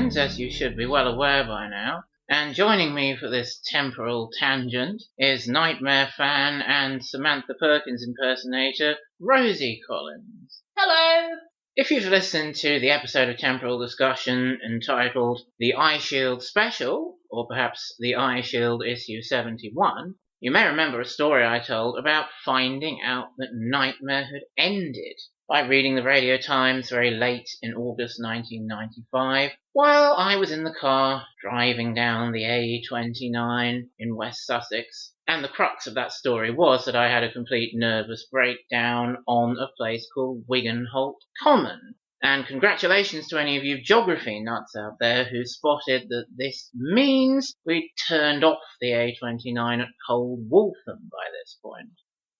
Collins, as you should be well aware by now, and joining me for this temporal tangent is Knightmare fan and Samantha Perkins impersonator, Rosey Collins. Hello! If you've listened to the episode of Temporal Discussion entitled The Eye Shield Special, or perhaps The Eye Shield Issue 71, you may remember a story I told about finding out that Knightmare had ended by reading the Radio Times very late in August 1995, while I was in the car driving down the A29 in West Sussex. And the crux of that story was that I had a complete nervous breakdown on a place called Wigan-Holt Common. And congratulations to any of you geography nuts out there who spotted that this means we'd turned off the A29 at Cold Waltham by this point.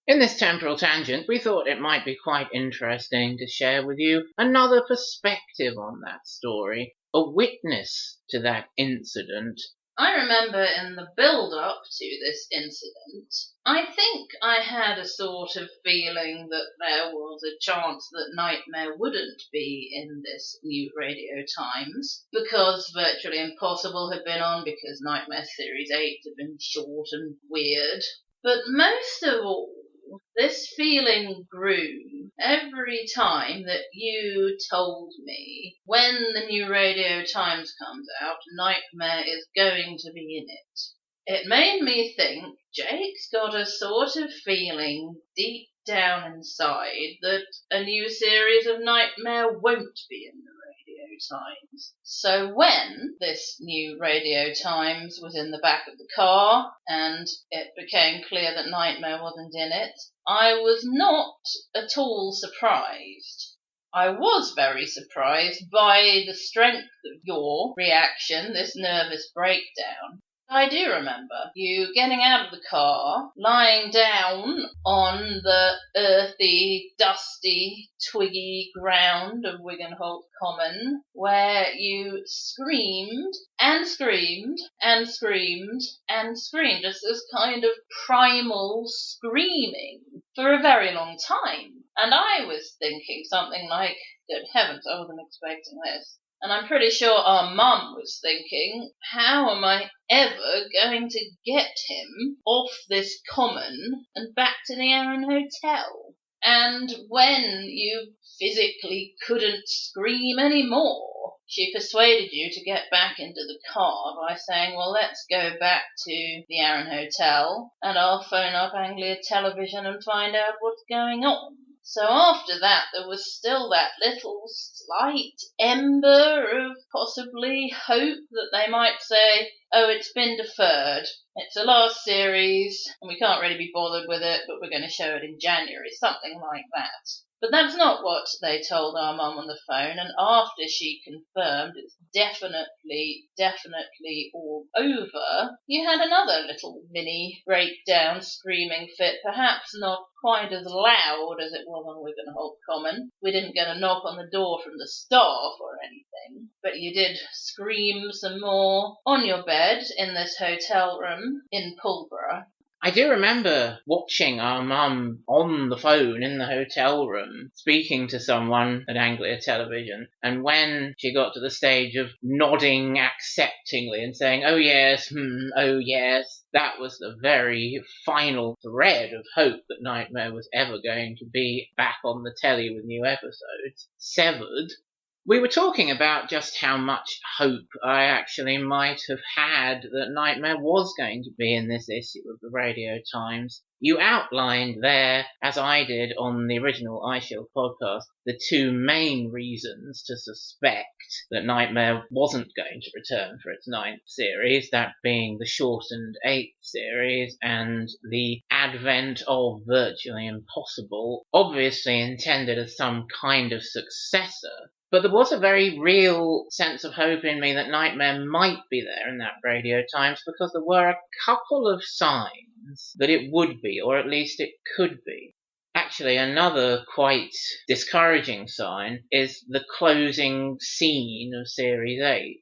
In this temporal tangent, we thought it might be quite interesting to share with you another perspective on that story, a witness to that incident. I remember in the build-up to this incident, I think I had a sort of feeling that there was a chance that Knightmare wouldn't be in this new Radio Times, because Virtually Impossible had been on, because Knightmare Series 8 had been short and weird. But most of all, this feeling grew every time that you told me when the new Radio Times comes out, Knightmare is going to be in it. It made me think Jake's got a sort of feeling deep down inside that a new series of Knightmare won't be in the Radio Times. So when this new Radio Times was in the back of the car and it became clear that Knightmare wasn't in it, I was not at all surprised. I was very surprised by the strength of your reaction, this nervous breakdown. I do remember you getting out of the car, lying down on the earthy, dusty, twiggy ground of Wigan-Holt Common, where you screamed and screamed and screamed and screamed, just this kind of primal screaming for a very long time. And I was thinking something like, good heavens, I wasn't expecting this. And I'm pretty sure our mum was thinking, how am I ever going to get him off this common and back to the Arran Hotel? And when you physically couldn't scream anymore, she persuaded you to get back into the car by saying, well, let's go back to the Arran Hotel and I'll phone up Anglia Television and find out what's going on. So after that, there was still that little slight ember of possibly hope that they might say, oh, it's been deferred. It's the last series, and we can't really be bothered with it, but we're going to show it in January, something like that. But that's not what they told our mum on the phone, and after she confirmed it's definitely all over, you had another little mini breakdown screaming fit, perhaps not quite as loud as it was on Wigan-Holt Common. We didn't get a knock on the door from the staff or anything, but you did scream some more on your bed in this hotel room in Pulborough. I do remember watching our mum on the phone in the hotel room, speaking to someone at Anglia Television, and when she got to the stage of nodding acceptingly and saying, oh yes, oh yes, that was the very final thread of hope that Knightmare was ever going to be back on the telly with new episodes, severed. We were talking about just how much hope I actually might have had that Knightmare was going to be in this issue of the Radio Times. You outlined there, as I did on the original iShield podcast, the two main reasons to suspect that Knightmare wasn't going to return for its 9th series, that being the shortened 8th series and the advent of Virtually Impossible, obviously intended as some kind of successor. But there was a very real sense of hope in me that Knightmare might be there in that Radio Times because there were a couple of signs that it would be, or at least it could be. Actually, another quite discouraging sign is the closing scene of Series 8.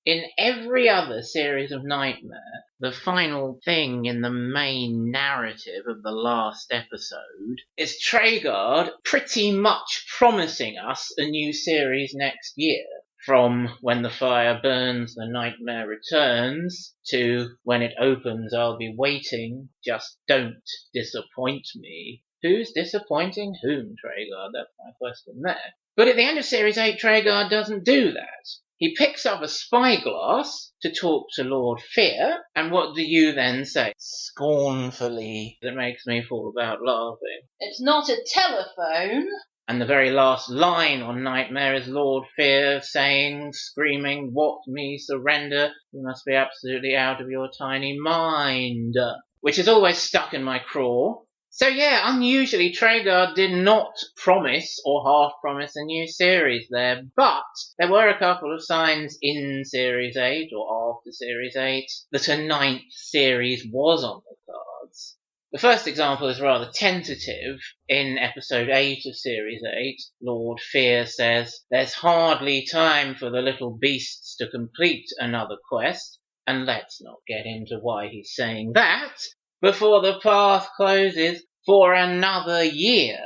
In every other series of Knightmare, the final thing in the main narrative of the last episode is Treguard pretty much promising us a new series next year. from when the fire burns, the nightmare returns, to when it opens, I'll be waiting. Just don't disappoint me. Who's disappointing whom, Treguard? That's my question there. But at the end of Series 8, Treguard doesn't do that. He picks up a spyglass to talk to Lord Fear, and what do you then say? Scornfully. That makes me fall about laughing. It's not a telephone. And the very last line on Knightmare is Lord Fear saying, screaming, "What me surrender? You must be absolutely out of your tiny mind." Which is always stuck in my craw. So yeah, unusually Treguard did not promise or half promise a new series there, but there were a couple of signs in Series 8 or after Series 8 that a 9th series was on the cards. The first example is rather tentative. In episode 8 of Series 8, Lord Fear says, "There's hardly time for the little beasts to complete another quest," and let's not get into why he's saying that, before the path closes for another year.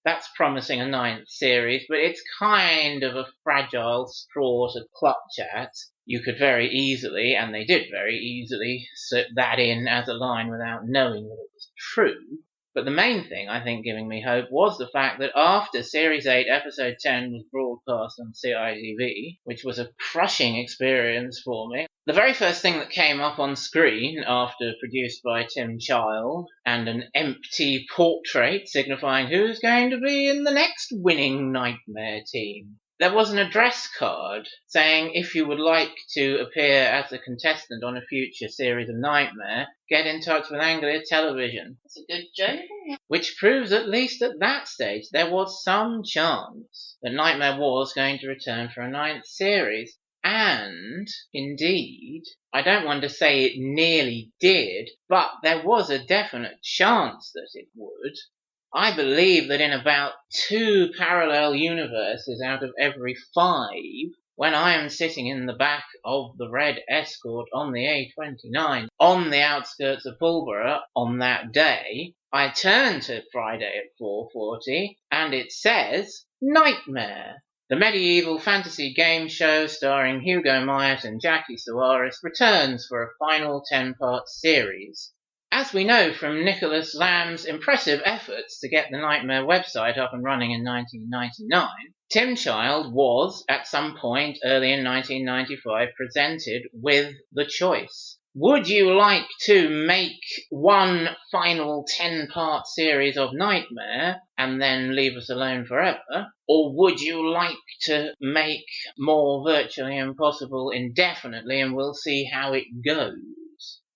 That's promising a 9th series, but it's kind of a fragile straw to clutch at. You could very easily, and they did very easily, slip that in as a line without knowing that it was true. But the main thing, I think, giving me hope was the fact that after Series 8, Episode 10 was broadcast on CITV, which was a crushing experience for me, the very first thing that came up on screen after produced by Tim Child and an empty portrait signifying who's going to be in the next winning Knightmare team, there was an address card saying if you would like to appear as a contestant on a future series of Knightmare, get in touch with Anglia Television. That's a good joke. Which proves, at least at that stage, there was some chance that Knightmare was going to return for a 9th series. And, indeed, I don't want to say it nearly did, but there was a definite chance that it would. I believe that in about 2 parallel universes out of every 5, when I am sitting in the back of the red Escort on the A29 on the outskirts of Pulborough on that day, I turn to Friday at 4:40 and it says Knightmare. The medieval fantasy game show starring Hugo Myatt and Jackie Suarez returns for a final 10-part series. As we know from Nicholas Lamb's impressive efforts to get the Knightmare website up and running in 1999, Tim Child was, at some point early in 1995, presented with the choice. Would you like to make one final 10-part series of Knightmare and then leave us alone forever? Or would you like to make more Virtually Impossible indefinitely and we'll see how it goes?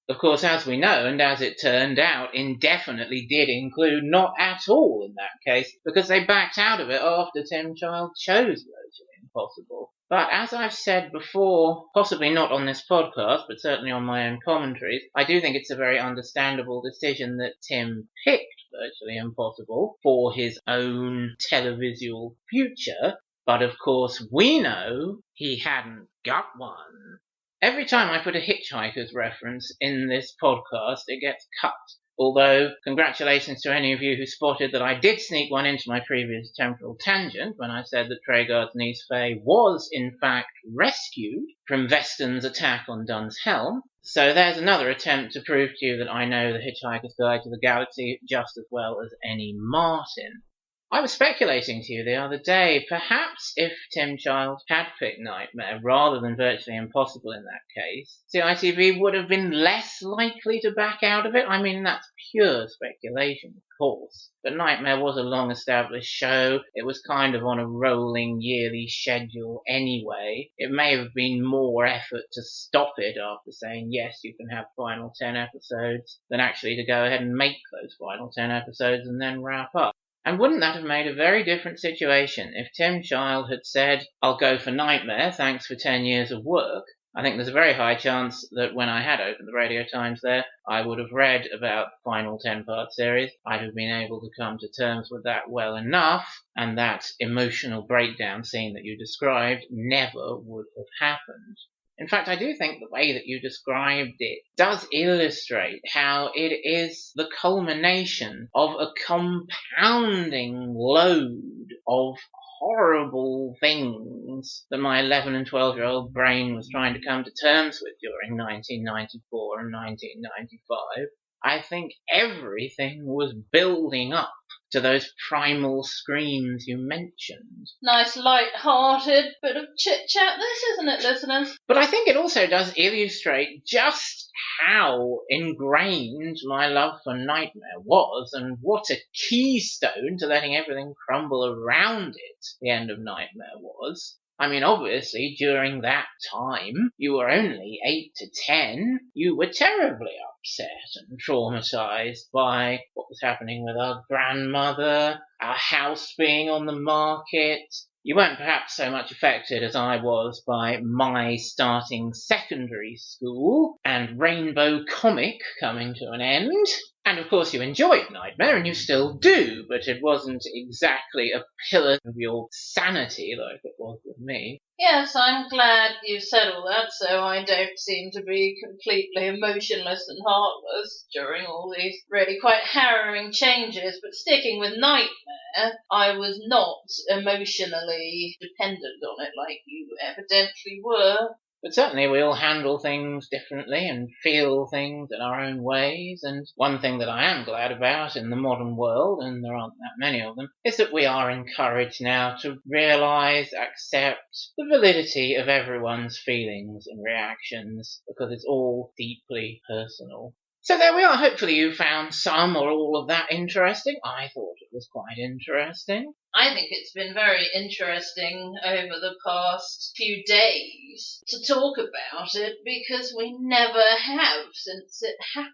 Of course, as we know, and as it turned out, indefinitely did include not at all in that case, because they backed out of it after Tim Child chose Virtually Impossible. But as I've said before, possibly not on this podcast, but certainly on my own commentaries, I do think it's a very understandable decision that Tim picked Virtually Impossible for his own televisual future, but of course we know he hadn't got one. Every time I put a Hitchhiker's reference in this podcast, it gets cut. Although, congratulations to any of you who spotted that I did sneak one into my previous Temporal Tangent when I said that Treguard's niece Faye was, in fact, rescued from Veston's attack on Dun's Helm. So there's another attempt to prove to you that I know the Hitchhiker's Guide to the Galaxy just as well as any Martin. I was speculating to you the other day, perhaps if Tim Child had picked Knightmare rather than Virtually Impossible in that case, CITV would have been less likely to back out of it. I mean, that's pure speculation, of course. But Knightmare was a long-established show. It was kind of on a rolling yearly schedule anyway. It may have been more effort to stop it after saying, yes, you can have final 10 episodes, than actually to go ahead and make those final 10 episodes and then wrap up. And wouldn't that have made a very different situation if Tim Child had said, I'll go for Knightmare, thanks for 10 years of work? I think there's a very high chance that when I had opened the Radio Times there, I would have read about the final 10-part series. I'd have been able to come to terms with that well enough, and that emotional breakdown scene that you described never would have happened. In fact, I do think the way that you described it does illustrate how it is the culmination of a compounding load of horrible things that my 11 and 12-year-old brain was trying to come to terms with during 1994 and 1995. I think everything was building up to those primal screams you mentioned. Nice light-hearted bit of chit-chat this, isn't it, listeners? But I think it also does illustrate just how ingrained my love for Knightmare was, and what a keystone to letting everything crumble around it the end of Knightmare was. I mean, obviously, during that time, you were only 8 to 10. You were terribly upset and traumatized by what was happening with our grandmother, our house being on the market. You weren't perhaps so much affected as I was by my starting secondary school and Rainbow Comic coming to an end. And of course you enjoyed Knightmare, and you still do, but it wasn't exactly a pillar of your sanity like it was with me. Yes, I'm glad you said all that, so I don't seem to be completely emotionless and heartless during all these really quite harrowing changes. But sticking with Knightmare, I was not emotionally dependent on it like you evidently were. But certainly we all handle things differently and feel things in our own ways, and one thing that I am glad about in the modern world, and there aren't that many of them, is that we are encouraged now to realise, accept the validity of everyone's feelings and reactions, because it's all deeply personal. So there we are. Hopefully you found some or all of that interesting. I thought it was quite interesting. I think it's been very interesting over the past few days to talk about it, because we never have since it happened.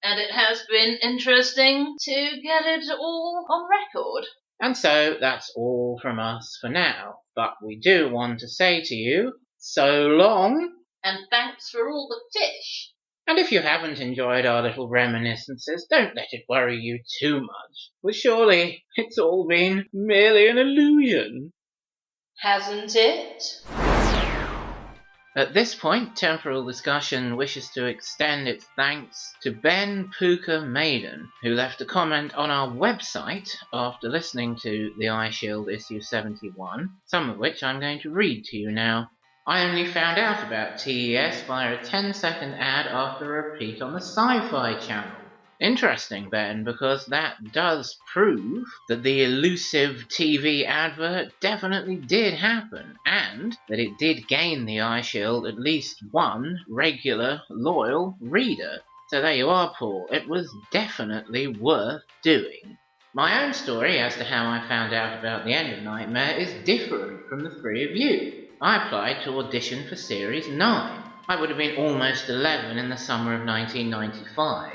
And it has been interesting to get it all on record. And so that's all from us for now. But we do want to say to you, so long. And thanks for all the fish. And if you haven't enjoyed our little reminiscences, don't let it worry you too much, for surely it's all been merely an illusion. Hasn't it? At this point, Temporal Discussion wishes to extend its thanks to Ben Puka Maiden, who left a comment on our website after listening to the Eye Shield issue 71, some of which I'm going to read to you now. I only found out about TES via a 10-second ad after a repeat on the Sci-Fi Channel. Interesting, Ben, because that does prove that the elusive TV advert definitely did happen, and that it did gain the Eye Shield at least one regular, loyal reader. So there you are, Paul. It was definitely worth doing. My own story as to how I found out about the end of Knightmare is different from the three of you. I applied to audition for Series 9. I would have been almost 11 in the summer of 1995.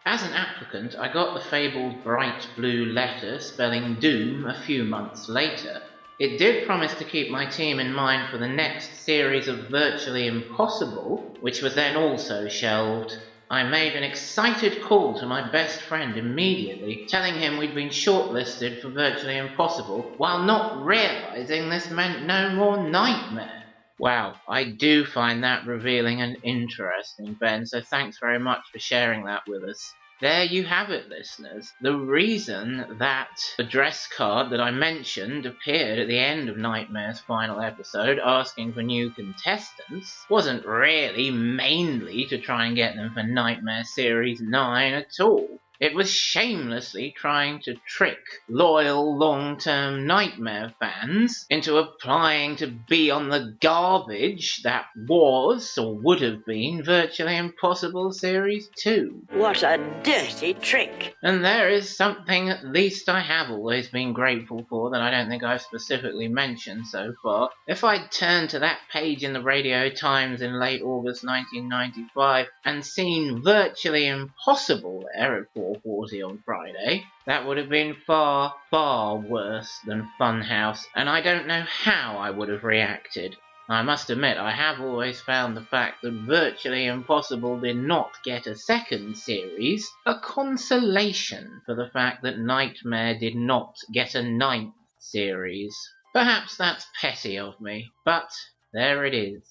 As an applicant, I got the fabled bright blue letter spelling doom a few months later. It did promise to keep my team in mind for the next series of Virtually Impossible, which was then also shelved. I made an excited call to my best friend immediately, telling him we'd been shortlisted for Virtually Impossible, while not realising this meant no more Knightmare. Wow, I do find that revealing and interesting, Ben, so thanks very much for sharing that with us. There you have it, listeners. The reason that address card that I mentioned appeared at the end of Knightmare's final episode asking for new contestants wasn't really mainly to try and get them for Knightmare Series 9 at all. It was shamelessly trying to trick loyal long-term Knightmare fans into applying to be on the garbage that was, or would have been, Virtually Impossible Series 2. What a dirty trick! And there is something at least I have always been grateful for that I don't think I've specifically mentioned so far. If I'd turned to that page in the Radio Times in late August 1995 and seen Virtually Impossible there at 4:40 on Friday, that would have been far, far worse than Funhouse, and I don't know how I would have reacted. I must admit, I have always found the fact that Virtually Impossible did not get a second series a consolation for the fact that Knightmare did not get a 9th series. Perhaps that's petty of me, but there it is.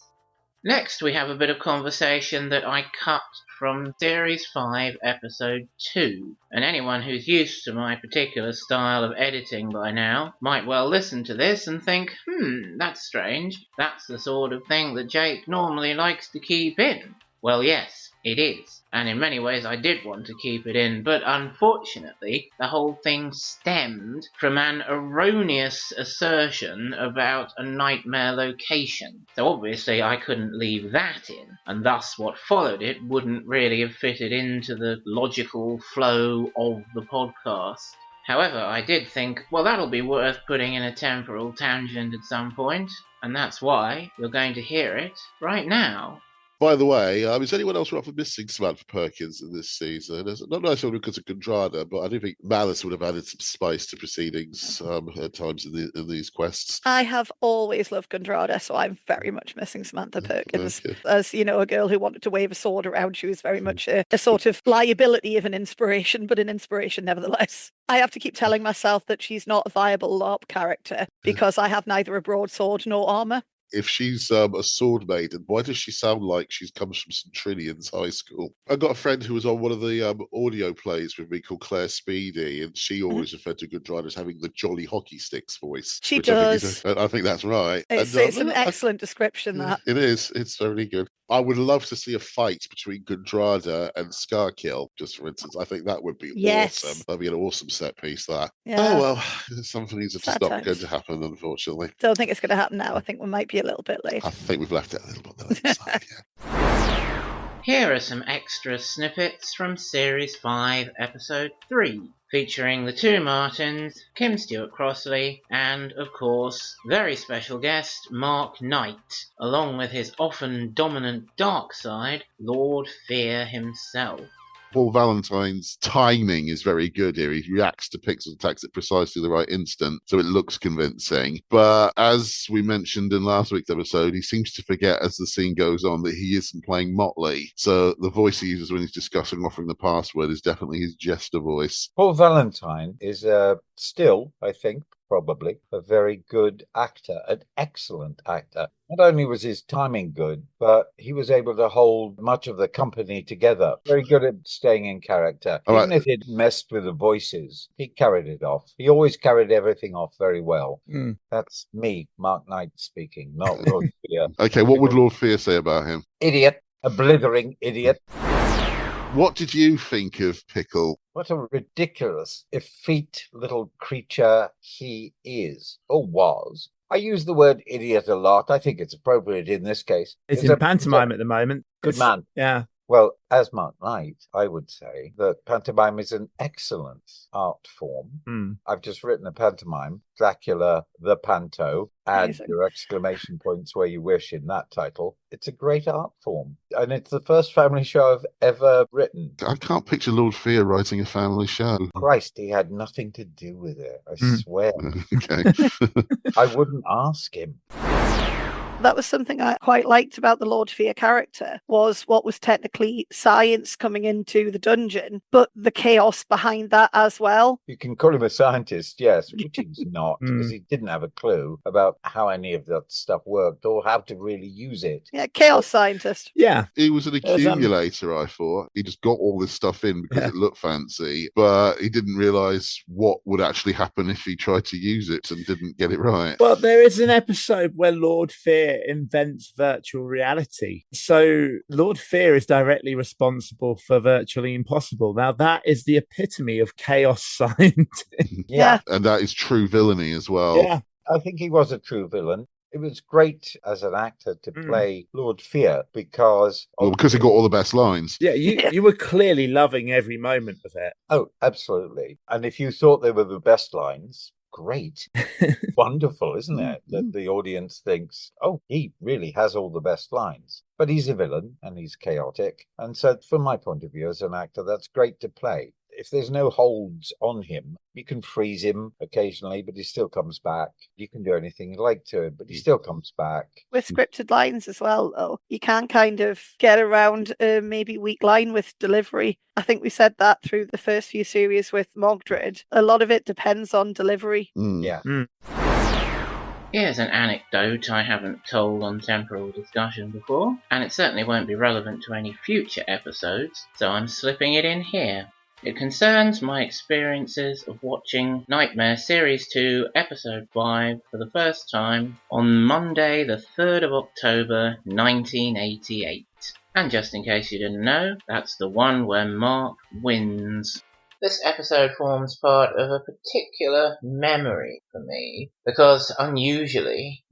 Next we have a bit of conversation that I cut from Series 5, Episode 2. And anyone who's used to my particular style of editing by now might well listen to this and think, that's strange. That's the sort of thing that Jake normally likes to keep in. Well, yes, it is. And in many ways I did want to keep it in, but unfortunately the whole thing stemmed from an erroneous assertion about a Knightmare location. So obviously I couldn't leave that in, and thus what followed it wouldn't really have fitted into the logical flow of the podcast. However, I did think, well, that'll be worth putting in a temporal tangent at some point, and that's why you're going to hear it right now. By the way, is anyone else rather missing Samantha Perkins in this season? It's not necessarily because of Gundrada, but I do think Malice would have added some spice to proceedings at times in these quests. I have always loved Gundrada, so I'm very much missing Samantha Perkins. Okay. As, you know, a girl who wanted to wave a sword around, she was very much a sort of liability of an inspiration, but an inspiration nevertheless. I have to keep telling myself that she's not a viable LARP character because I have neither a broadsword nor armour. If she's a sword maiden, why does she sound like she comes from St. Trinian's High School? I got a friend who was on one of the audio plays with me called Claire Speedy, and she always referred to Gundrada as having the Jolly Hockey Sticks voice. She does. I think that's right. It's an excellent description, that. It is. It's very good. I would love to see a fight between Gundrada and Scarkill, just for instance. I think that would be awesome. That'd be an awesome set piece, that. Yeah. Oh, well, some things are just not going to happen, unfortunately. Don't think it's going to happen now. I think we might be a little bit late. I think we've left it a little bit late. Here are some extra snippets from Series 5, Episode 3, featuring the two Martins, Kim Stewart Crossley, and, of course, very special guest Mark Knight, along with his often dominant dark side, Lord Fear himself. Paul Valentine's timing is very good here. He reacts to pixel attacks at precisely the right instant, so it looks convincing. But as we mentioned in last week's episode, he seems to forget as the scene goes on that he isn't playing Motley. So the voice he uses when he's discussing offering the password is definitely his jester voice. Paul Valentine is still, I think, probably a very good actor, an excellent actor. Not only was his timing good, but he was able to hold much of the company together. Very good at staying in character. Even if it messed with the voices, he carried it off. He always carried everything off very well. That's me, Mark Knight speaking, not Lord Fear. Okay, what would Lord Fear say about him? Idiot. A blithering idiot. What did you think of Pickle? What a ridiculous, effete little creature he is, or was. I use the word idiot a lot. I think it's appropriate in this case. It's in pantomime at the moment. Good man. Yeah. Well, as Mark Knight, I would say that pantomime is an excellent art form. I've just written a pantomime, Dracula the Panto, add your exclamation points where you wish in that title. It's a great art form, and it's the first family show I've ever written. I can't picture Lord Fear writing a family show. Christ, he had nothing to do with it, I swear. Okay. I wouldn't ask him. That was something I quite liked about the Lord Fear character, was what was technically science coming into the dungeon, but the chaos behind that as well. You can call him a scientist, yes, which he's not, because he didn't have a clue about how any of that stuff worked or how to really use it. Yeah, chaos scientist. Yeah. He was an accumulator, I thought. He just got all this stuff in because it looked fancy, but he didn't realise what would actually happen if he tried to use it and didn't get it right. Well, there is an episode where Lord Fear invents virtual reality. So Lord Fear is directly responsible for Virtually Impossible. Now that is the epitome of chaos science. Yeah. And that is true villainy as well. Yeah. I think he was a true villain. It was great as an actor to play Lord Fear because he got all the best lines. Yeah, you were clearly loving every moment of it. Oh, absolutely. And if you thought they were the best lines, great. Wonderful, isn't it? That the audience thinks, oh, he really has all the best lines. But he's a villain and he's chaotic. And so from my point of view as an actor, that's great to play. If there's no holds on him, you can freeze him occasionally, but he still comes back. You can do anything you like to him, but he still comes back. With scripted lines as well, though, you can kind of get around a maybe weak line with delivery. I think we said that through the first few series with Mogdred. A lot of it depends on delivery. Yeah. Here's an anecdote I haven't told on Temporal Discussion before, and it certainly won't be relevant to any future episodes, so I'm slipping it in here. It concerns my experiences of watching Knightmare Series 2, Episode 5 for the first time on Monday the 3rd of October 1988. And just in case you didn't know, that's the one where Mark wins. This episode forms part of a particular memory for me, because uniquely,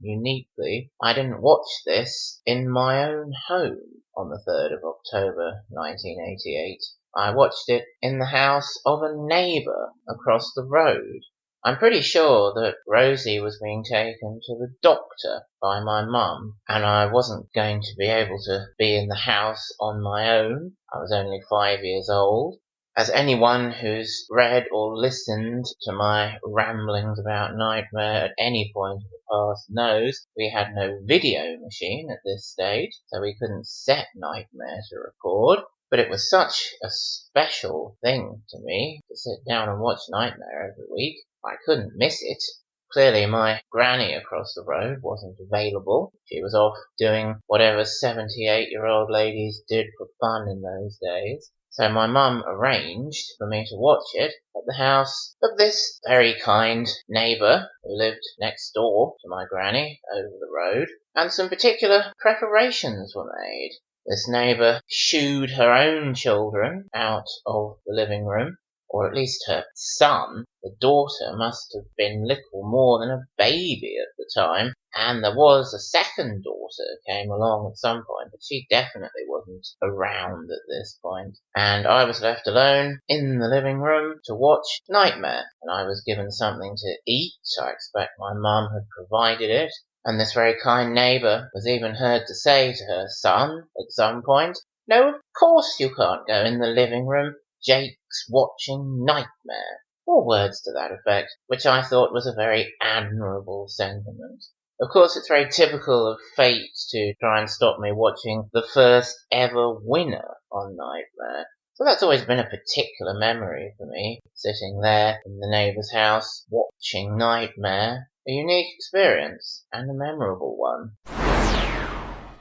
I didn't watch this in my own home on the 3rd of October 1988. I watched it in the house of a neighbour across the road. I'm pretty sure that Rosey was being taken to the doctor by my mum, and I wasn't going to be able to be in the house on my own. I was only 5 years old. As anyone who's read or listened to my ramblings about Knightmare at any point in the past knows, we had no video machine at this stage, so we couldn't set Knightmare to record. But it was such a special thing to me to sit down and watch Knightmare every week. I couldn't miss it. Clearly my granny across the road wasn't available. She was off doing whatever 78-year-old ladies did for fun in those days. So my mum arranged for me to watch it at the house of this very kind neighbour who lived next door to my granny over the road, and some particular preparations were made. This neighbour shooed her own children out of the living room, or at least her son. The daughter must have been little more than a baby at the time, and there was a second daughter who came along at some point, but she definitely wasn't around at this point. And I was left alone in the living room to watch Knightmare, and I was given something to eat. I expect my mum had provided it. And this very kind neighbour was even heard to say to her son at some point, "No, of course you can't go in the living room. Jake's watching Knightmare," or words to that effect, which I thought was a very admirable sentiment. Of course, it's very typical of fate to try and stop me watching the first ever winner on Knightmare. So that's always been a particular memory for me, sitting there in the neighbour's house watching Knightmare. A unique experience, and a memorable one.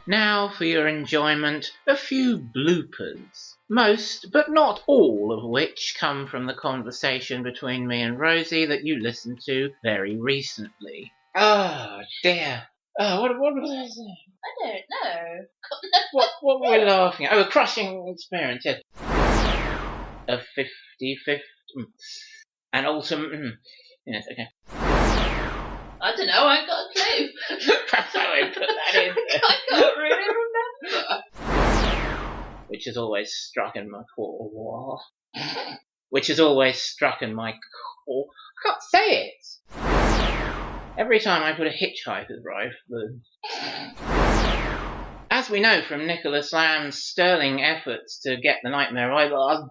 Now, for your enjoyment, a few bloopers. Most, but not all, of which come from the conversation between me and Rosey that you listened to very recently. Oh, dear. Oh, what was I saying? I don't know. What were we laughing at? Oh, a crushing experience, yes. A 50-50... An ultimate... Yes, okay. I don't know, I ain't got a clue. Perhaps I won't put that in there. I can't really remember. Which has always struck in my core. Which has always struck in my core. I can't say it. Every time I put a hitchhiker's rifle. As we know from Nicholas Lamb's sterling efforts to get the Knightmare eyeball,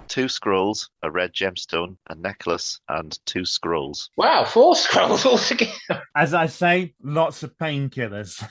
Two scrolls, a red gemstone, a necklace, and 2 scrolls. Wow, 4 scrolls altogether. As I say, lots of painkillers.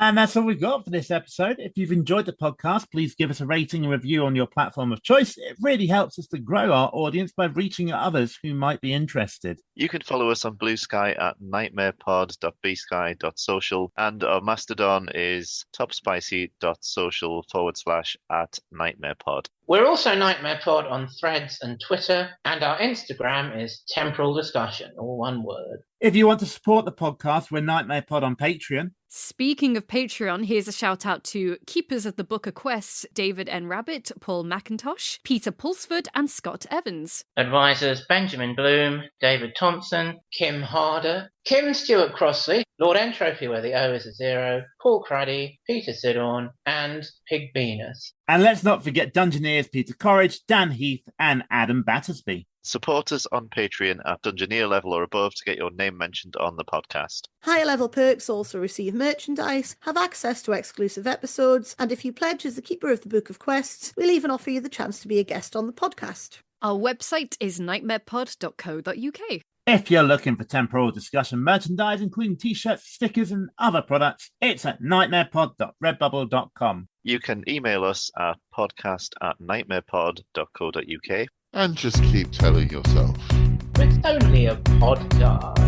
And that's all we've got for this episode. If you've enjoyed the podcast, please give us a rating and review on your platform of choice. It really helps us to grow our audience by reaching others who might be interested. You can follow us on Blue Sky at nightmarepod.bsky.social, and our Mastodon is topspicy.social/@nightmarepod. We're also Knightmare Pod on Threads and Twitter, and our Instagram is Temporal Discussion, all one word. If you want to support the podcast, we're Knightmare Pod on Patreon. Speaking of Patreon, here's a shout out to Keepers of the Book of Quests, David N. Rabbit, Paul McIntosh, Peter Pulsford, and Scott Evans. Advisors Benjamin Bloom, David Thompson, Kim Harder, Kim Stewart Crossley, Lord Entropy where the O is a 0, Paul Cruddy, Peter Sidorn, and Pig Venus. And let's not forget Dungeoneers Peter Corridge, Dan Heath, and Adam Battersby. Support us on Patreon at Dungeoneer level or above to get your name mentioned on the podcast. Higher level perks also receive merchandise, have access to exclusive episodes, and if you pledge as the Keeper of the Book of Quests, we'll even offer you the chance to be a guest on the podcast. Our website is nightmarepod.co.uk. If you're looking for Temporal Discussion merchandise, including t-shirts, stickers, and other products, it's at nightmarepod.redbubble.com. You can email us at podcast@nightmarepod.co.uk. And just keep telling yourself. It's only a podcast,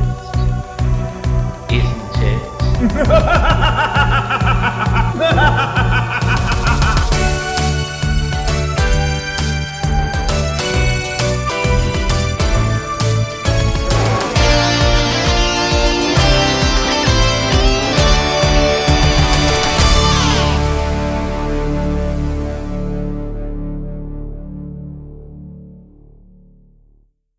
isn't it?